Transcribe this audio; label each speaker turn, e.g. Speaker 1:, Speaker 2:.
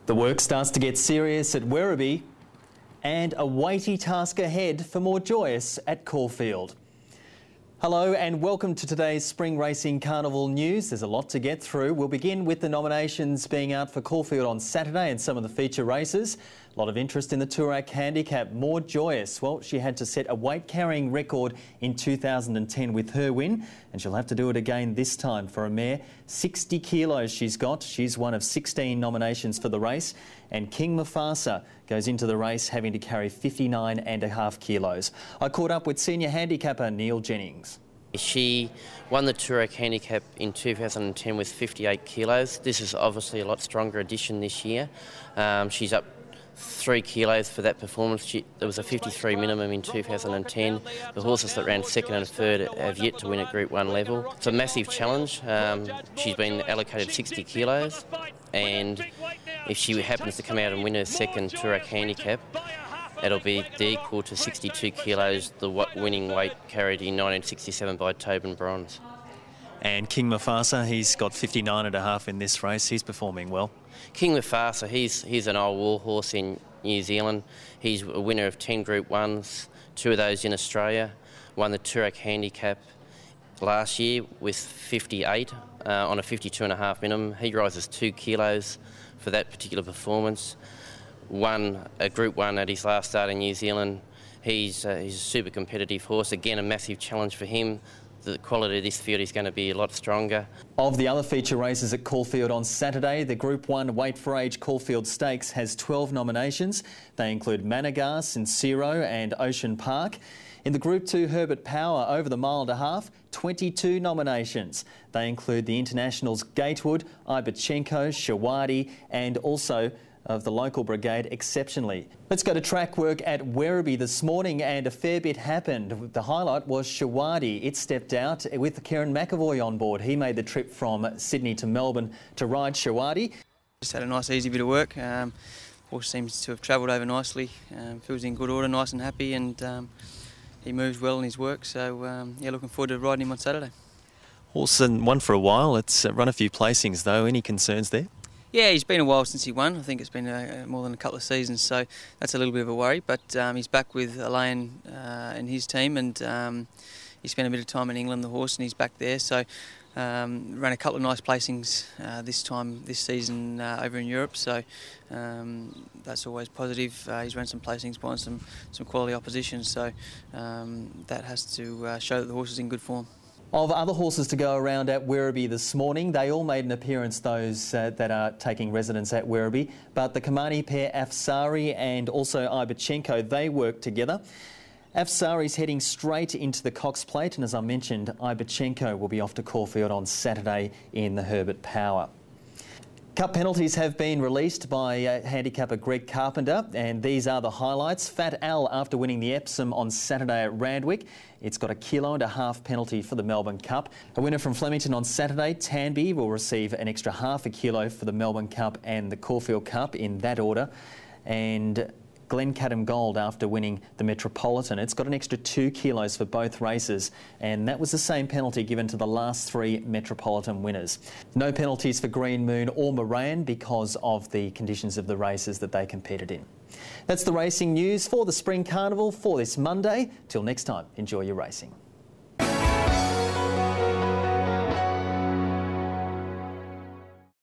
Speaker 1: The work starts to get serious at Werribee and a weighty task ahead for more joyous at Caulfield. Hello and welcome to today's Spring Racing Carnival news. There's a lot to get through. We'll begin with the nominations being out for Caulfield on Saturday and some of the feature races. A lot of interest in the Toorak handicap. More joyous. Well, she had to set a weight-carrying record in 2010 with her win, and she'll have to do it again this time for a mare. 60 kilos she's got. She's one of 16 nominations for the race. And King Mufasa goes into the race having to carry 59.5 kilos. I caught up with senior handicapper Neil Jennings.
Speaker 2: She won the Toorak handicap in 2010 with 58 kilos. This is obviously a lot stronger addition this year. She's up 3 kilos for that performance. There was a 53 minimum in 2010. The horses that ran second and third have yet to win at Group 1 level. It's a massive challenge. She's been allocated 60 kilos, and if she happens to come out and win her second Toorak handicap, it'll be equal to 62 kilos, the winning weight carried in 1967 by Tobin Bronze.
Speaker 1: And King Mufasa, he's got 59.5 in this race. He's performing well.
Speaker 2: King Mufasa, he's an old war horse in New Zealand. He's a winner of 10 Group 1s, 2 of those in Australia. Won the Toorak handicap last year with 58 on a 52.5 minimum. He rises 2 kilos for that particular performance. Won a Group 1 at his last start in New Zealand. He's a super competitive horse. Again, a massive challenge for him. The quality of this field is going to be a lot stronger.
Speaker 1: Of the other feature races at Caulfield on Saturday, the Group 1 Weight for Age Caulfield Stakes has 12 nominations. They include Managar, Sincero and Ocean Park. In the Group 2 Herbert Power over the mile and a half, 22 nominations. They include the Internationals Gatewood, Ibachenko, Shawadi and also of the local brigade Exceptionally. Let's go to track work at Werribee this morning, and a fair bit happened. The highlight was Shawadi. It stepped out with Kieran McAvoy on board. He made the trip from Sydney to Melbourne to ride Shawadi.
Speaker 3: Just had a nice easy bit of work. Horse seems to have travelled over nicely. Feels in good order, nice and happy, and he moves well in his work. So yeah, looking forward to riding him on Saturday.
Speaker 1: Horse and won for a while. It's run a few placings though. Any concerns there?
Speaker 3: Yeah, he's been a while since he won. I think it's been more than a couple of seasons, so that's a little bit of a worry. But he's back with Elaine and his team, and he spent a bit of time in England, the horse, and he's back there. So ran a couple of nice placings this season over in Europe. So that's always positive. He's run some placings behind some quality opposition. So that has to show that the horse is in good form.
Speaker 1: Of other horses to go around at Werribee this morning, they all made an appearance, those that are taking residence at Werribee. But the Kamani pair, Afsari and also Ibachenko, they work together. Afsari's heading straight into the Cox Plate, and as I mentioned, Ibachenko will be off to Caulfield on Saturday in the Herbert Power. Cup penalties have been released by handicapper Greg Carpenter, and these are the highlights. Fat Al after winning the Epsom on Saturday at Randwick. It's got a 1.5 kilo penalty for the Melbourne Cup. A winner from Flemington on Saturday, Tanby, will receive an extra 0.5 kilo for the Melbourne Cup and the Caulfield Cup in that order. And Glencadam Gold after winning the Metropolitan. It's got an extra 2 kilos for both races, and that was the same penalty given to the last 3 Metropolitan winners. No penalties for Green Moon or Moran because of the conditions of the races that they competed in. That's the racing news for the Spring Carnival for this Monday. Till next time, enjoy your racing.